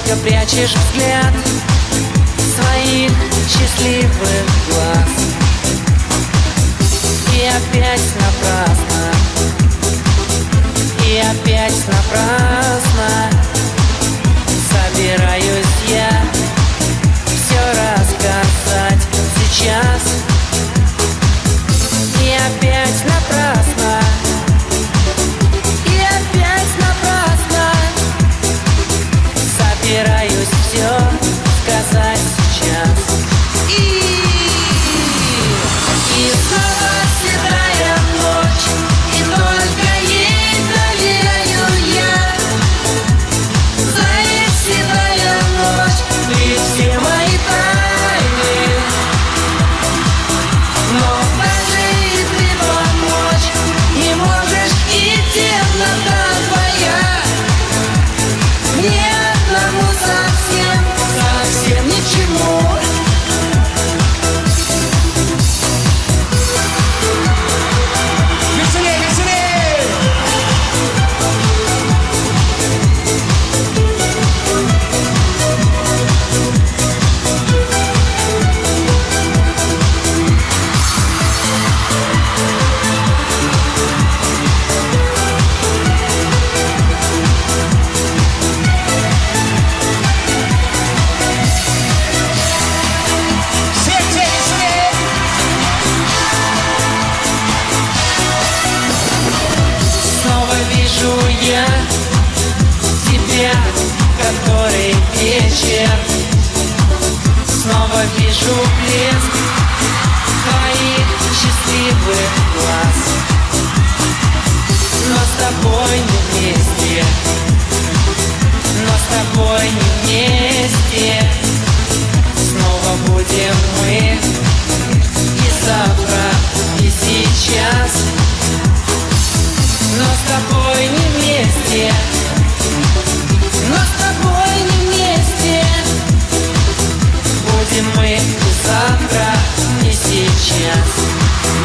робко прячешь взгляд своих счастливых глаз. И опять напрасно, и опять напрасно собираюсь я все рассказать сейчас. И опять напрасно, и опять напрасно собираюсь все сказать сейчас. И снова седая ночь, и только ей доверяю я. Знаешь, седая ночь, ты все мои тайны, но даже и ты помочь не можешь, и темнота твоя мне одному совсем, совсем ничему. Я тебя, который вечер, снова вижу блеск твоих счастливых глаз. Но с тобой не вместе, но с тобой не вместе. Снова будем мы и завтра, и сейчас. Но с тобой не вместе, но с тобой не вместе. Будем мы и завтра, и сейчас.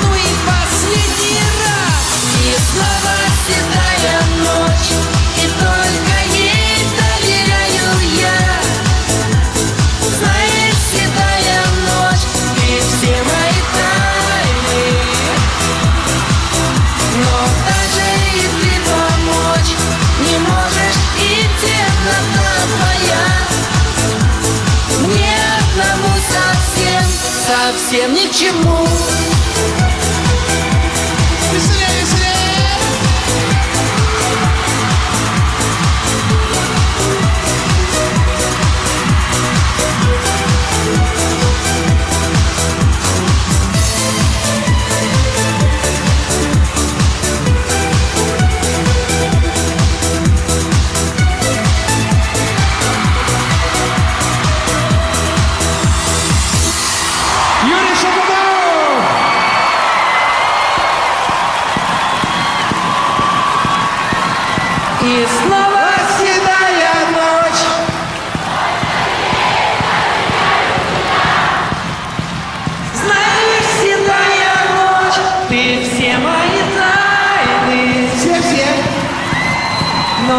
Ну и последний раз. И снова седая ночь, и только ей доверяю я. Знаешь, седая ночь, ты все мои тайны, но даже и ты помочь не можешь, и темнота твоя мне одному совсем, совсем ни к чему. Веселее, веселее! И снова седая ночь. Знаешь, седая ночь, ты все мои тайны. Все-все. Но